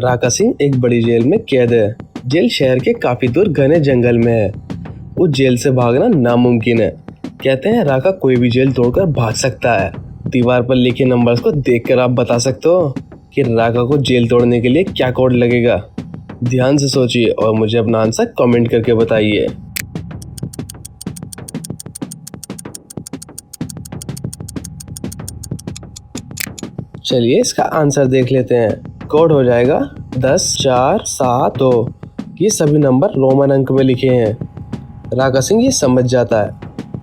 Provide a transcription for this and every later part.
राका सिंह एक बड़ी जेल में कैद है। जेल शहर के काफी दूर घने जंगल में है। उस जेल से भागना नामुमकिन है। कहते हैं राका कोई भी जेल तोड़कर भाग सकता है। दीवार पर लिखे नंबर्स को देखकर आप बता सकते हो कि राका को जेल तोड़ने के लिए क्या कोड लगेगा। ध्यान से सोचिए और मुझे अपना आंसर कमेंट करके बताइए। चलिए इसका आंसर देख लेते हैं। कोड हो जाएगा 10 4 7 2। ये सभी नंबर रोमन अंक में लिखे हैं। राका सिंह ये समझ जाता है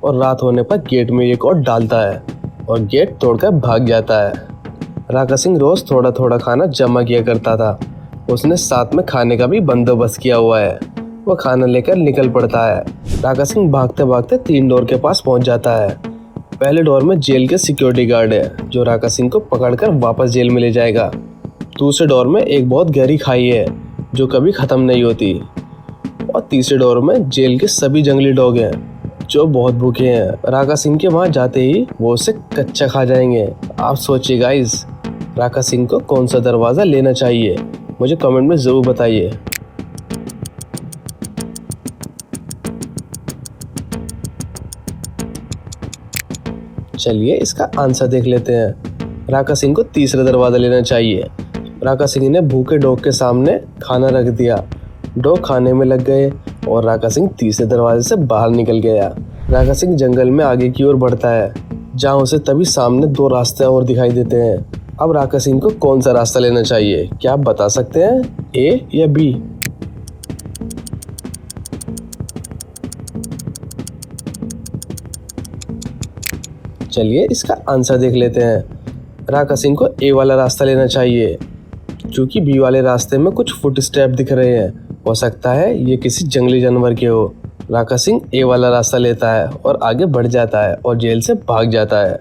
और रात होने पर गेट में ये कोड डालता है और गेट तोड़कर भाग जाता है। राका सिंह रोज थोड़ा थोड़ा खाना जमा किया करता था। उसने साथ में खाने का भी बंदोबस्त किया हुआ है। वो खाना लेकर निकल पड़ता है। राका सिंह भागते भागते 3 डोर के पास पहुंच जाता है। पहले डोर में जेल के सिक्योरिटी गार्ड है जो राका सिंह को पकड़कर वापस जेल में ले जाएगा। दूसरे डोर में एक बहुत गहरी खाई है जो कभी खत्म नहीं होती। और तीसरे डोर में जेल के सभी जंगली डॉग हैं जो बहुत भूखे हैं। राका सिंह के वहां जाते ही वो उसे कच्चा खा जाएंगे। आप सोचिए गाइस, राका सिंह को कौन सा दरवाजा लेना चाहिए? मुझे कमेंट में जरूर बताइए। चलिए इसका आंसर देख लेते हैं। राका सिंह को तीसरा दरवाजा लेना चाहिए। राका सिंह ने भूखे डॉग के सामने खाना रख दिया। डॉग खाने में लग गए और राका सिंह तीसरे दरवाजे से बाहर निकल गया। राका सिंह जंगल में आगे की ओर बढ़ता है जहां उसे तभी सामने 2 रास्ते और दिखाई देते हैं। अब राका सिंह को कौन सा रास्ता लेना चाहिए? क्या आप बता सकते हैं? ए या बी? चलिए इसका आंसर देख लेते हैं। राका सिंह को ए वाला रास्ता लेना चाहिए क्योंकि बी वाले रास्ते में कुछ फुट स्टेप दिख रहे हैं। हो सकता है ये किसी जंगली जानवर के हो। राका सिंह ए वाला रास्ता लेता है और आगे बढ़ जाता है और जेल से भाग जाता है।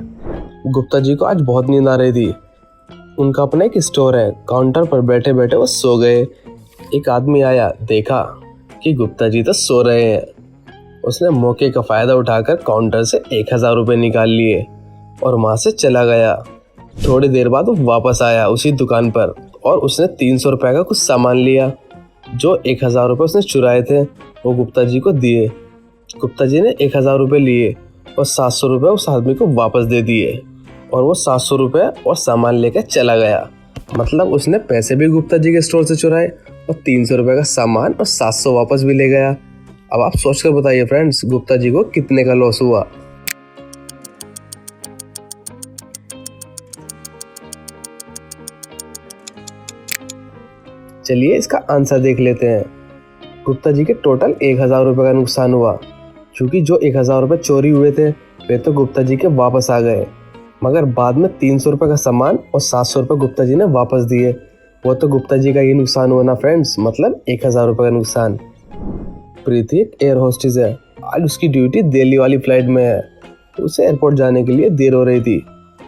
गुप्ता जी को आज बहुत नींद आ रही थी। उनका अपना एक स्टोर है। काउंटर पर बैठे बैठे वो सो गए। एक आदमी आया, देखा कि गुप्ता जी तो सो रहे हैं। उसने मौके का फायदा उठाकर काउंटर से 1000 रुपये निकाल लिए और वहां से चला गया। थोड़ी देर बाद वो वापस आया उसी दुकान पर और उसने 300 रुपये का कुछ सामान लिया। जो 1000 रुपये उसने चुराए थे वो गुप्ता जी को दिए। गुप्ता जी ने 1000 रुपये लिए और 700 रुपये उस आदमी को वापस दे दिए और वो 700 रुपये और सामान लेकर चला गया। मतलब उसने पैसे भी गुप्ता जी के स्टोर से चुराए और 300 रुपये का सामान और 700 वापस भी ले गया। अब आप सोच कर बताइए फ्रेंड्स, गुप्ता जी को कितने का लॉस हुआ? चलिए इसका आंसर देख लेते हैं। गुप्ता जी के टोटल 1000 रुपये का नुकसान हुआ क्योंकि जो 1000 रुपये चोरी हुए थे वे तो गुप्ता जी के वापस आ गए, मगर बाद में 300 रुपये का सामान और 700 रुपये गुप्ता जी ने वापस दिए। वो तो गुप्ता जी का ये नुकसान हुआ ना फ्रेंड्स, मतलब 1000 रुपये का नुकसान। प्रीति एक एयर होस्टेस है। आज उसकी ड्यूटी दिल्ली वाली फ्लाइट में है। उसे एयरपोर्ट जाने के लिए देर हो रही थी।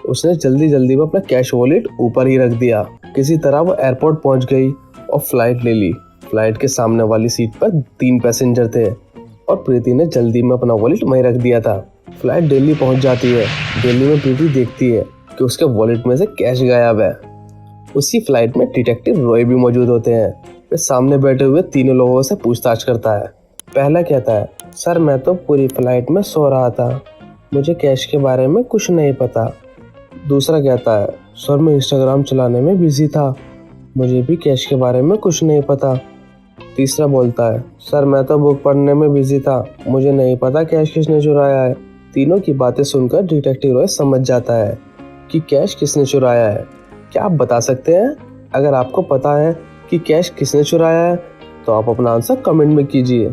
उसने जल्दी जल्दी में अपना कैश वॉलेट ऊपर ही रख दिया। किसी तरह वो एयरपोर्ट पहुंच गई और फ्लाइट ले ली। फ्लाइट के सामने वाली सीट पर 3 पैसेंजर थे और प्रीति ने जल्दी में अपना वॉलेट वहीं रख दिया था। फ्लाइट दिल्ली पहुंच जाती है। दिल्ली में प्रीति देखती है कि उसके वॉलेट में से कैश गायब है। उसी फ्लाइट में डिटेक्टिव रॉय भी मौजूद होते हैं। वे सामने बैठे हुए तीनों लोगों से पूछताछ करता है। पहला कहता है, सर मैं तो पूरी फ्लाइट में सो रहा था, मुझे कैश के बारे में कुछ नहीं पता। दूसरा कहता है, सर मैं इंस्टाग्राम चलाने में बिजी था, मुझे भी कैश के बारे में कुछ नहीं पता। तीसरा बोलता है, सर मैं तो बुक पढ़ने में बिजी था, मुझे नहीं पता कैश किसने चुराया है। तीनों की बातें सुनकर डिटेक्टिव रॉय समझ जाता है कि कैश किसने चुराया है। क्या आप बता सकते हैं? अगर आपको पता है कि कैश किसने चुराया है तो आप अपना आंसर कमेंट में कीजिए।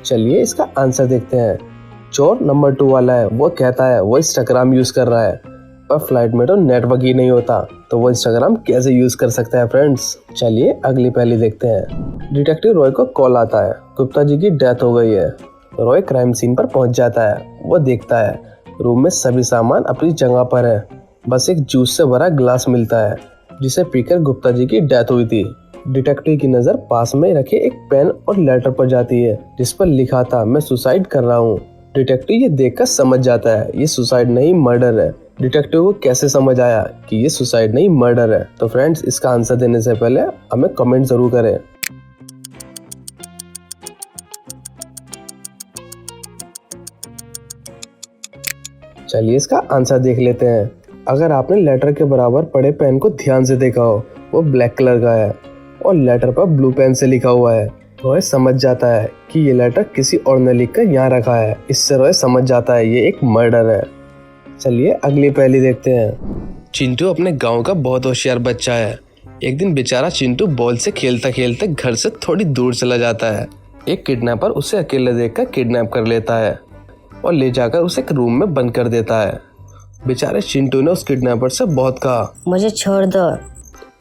चलिए इसका आंसर देखते हैं। चोर नंबर 2 वाला है। वो कहता है वो इंस्टाग्राम यूज कर रहा है, पर फ्लाइट में तो नेटवर्क ही नहीं होता, तो वो इंस्टाग्राम कैसे यूज कर सकता है फ्रेंड्स? चलिए अगली पहली देखते हैं। डिटेक्टिव रॉय को कॉल आता है, गुप्ता जी की डेथ हो गई है। रॉय क्राइम सीन पर पहुंच जाता है। वो देखता है रूम में सभी सामान अपनी जगह पर है, बस एक जूस से भरा गिलास मिलता है जिसे पीकर गुप्ता जी की डेथ हुई थी। डिटेक्टिव की नजर पास में रखे एक पेन और लेटर पर जाती है जिस पर लिखा था मैं सुसाइड कर रहा हूँ। डिटेक्टिव ये देखकर समझ जाता है ये सुसाइड नहीं मर्डर है। डिटेक्टिव को कैसे समझ आया कि ये सुसाइड नहीं मर्डर है? तो फ्रेंड्स इसका आंसर देने से पहले हमें कमेंट जरूर करें। चलिए इसका आंसर देख लेते हैं। अगर आपने लेटर के बराबर पड़े पेन को ध्यान से देखा हो, वो ब्लैक कलर का है और लेटर पर ब्लू पेन से लिखा हुआ है। रोय समझ जाता है कि ये लेटर किसी और ने लिखकर यहाँ रखा है। इससे रोय समझ जाता है ये एक मर्डर है। चलिए अगली पहेली देखते हैं। चिंटू अपने गांव का बहुत होशियार बच्चा है। एक दिन बेचारा चिंटू बॉल से खेलता खेलते घर से थोड़ी दूर चला जाता है। एक किडनैपर उसे अकेले देखकर किडनैप कर लेता है और ले जाकर उसे एक रूम में बंद कर देता है। बेचारे चिंटू ने उस किडनैपर से बहुत कहा मुझे छोड़ दो,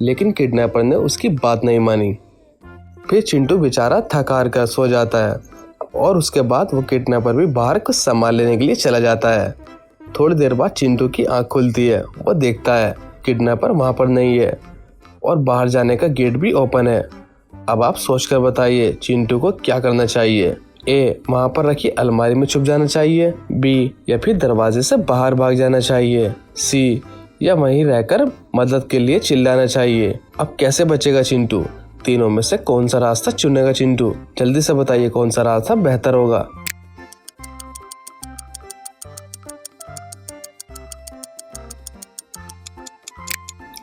लेकिन किडनैपर ने उसकी बात नहीं मानी। फिर चिंटू बेचारा थक हार कर सो जाता है और उसके बाद वो किडनैपर भी बाहर कुछ सामान लेने के लिए चला जाता है। थोड़ी देर बाद चिंटू की आंख खुलती है। वो देखता है किडनैपर वहां पर नहीं है और बाहर जाने का गेट भी ओपन है। अब आप सोचकर बताइए चिंटू को क्या करना चाहिए? ए, वहां पर रखी अलमारी में छुप जाना चाहिए। बी, या फिर दरवाजे से बाहर भाग जाना चाहिए। सी, या वहीं रहकर मदद के लिए चिल्लाना चाहिए। अब कैसे बचेगा चिंटू? तीनों में से कौन सा रास्ता चुनेगा चिंटू? जल्दी से बताइए कौन सा रास्ता बेहतर होगा।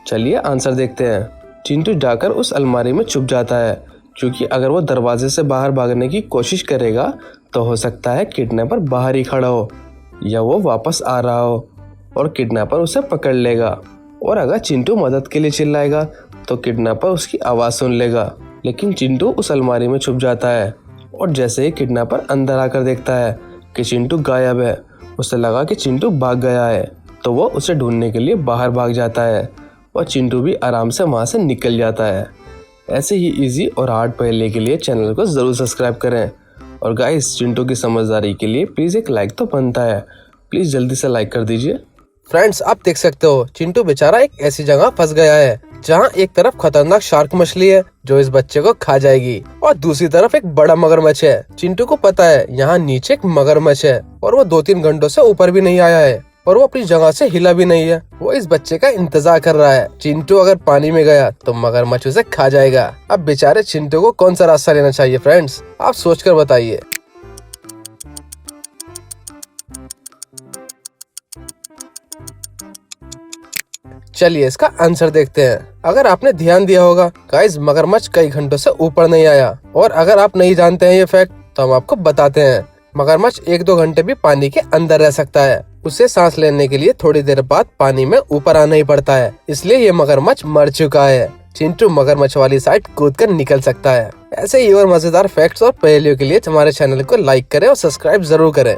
चलिए आंसर देखते हैं। चिंटू जाकर उस अलमारी में छुप जाता है क्योंकि अगर वो दरवाजे से बाहर भागने की कोशिश करेगा तो हो सकता है किडनैपर बाहर ही खड़ा हो या वो वापस आ रहा हो और किडनैपर उसे पकड़ लेगा। और अगर चिंटू मदद के लिए चिल्लाएगा तो किडनैपर उसकी आवाज़ सुन लेगा। लेकिन चिंटू उस अलमारी में छुप जाता है और जैसे ही किडनैपर अंदर आकर देखता है कि चिंटू गायब है, उसे लगा कि चिंटू भाग गया है, तो वो उसे ढूंढने के लिए बाहर भाग जाता है और चिंटू भी आराम से वहाँ से निकल जाता है। ऐसे ही इजी और हार्ड पहेली के लिए चैनल को ज़रूर सब्सक्राइब करें। और गाइस चिंटू की समझदारी के लिए प्लीज़ एक लाइक तो बनता है, प्लीज़ जल्दी से लाइक कर दीजिए। फ्रेंड्स आप देख सकते हो चिंटू बेचारा एक ऐसी जगह फंस गया है जहाँ एक तरफ खतरनाक शार्क मछली है जो इस बच्चे को खा जाएगी और दूसरी तरफ एक बड़ा मगरमच्छ है। चिंटू को पता है यहाँ नीचे एक मगरमच्छ है और वो 2-3 घंटों से ऊपर भी नहीं आया है और वो अपनी जगह से हिला भी नहीं है। वो इस बच्चे का इंतजार कर रहा है। चिंटू अगर पानी में गया तो मगरमच्छ उसे खा जाएगा। अब बेचारे चिंटू को कौन सा रास्ता लेना चाहिए फ्रेंड्स? आप सोचकर बताइए। चलिए इसका आंसर देखते हैं। अगर आपने ध्यान दिया होगा गाइस मगरमच्छ कई घंटों से ऊपर नहीं आया और अगर आप नहीं जानते हैं ये फैक्ट तो हम आपको बताते हैं। मगरमच्छ 1-2 घंटे भी पानी के अंदर रह सकता है। उसे सांस लेने के लिए थोड़ी देर बाद पानी में ऊपर आना ही पड़ता है, इसलिए ये मगरमच्छ मर चुका है। चिंटू मगरमच्छ वाली साइड कूद कर निकल सकता है। ऐसे ही और मजेदार फैक्ट्स और पहेलियों के लिए हमारे चैनल को लाइक करें और सब्सक्राइब जरूर करें।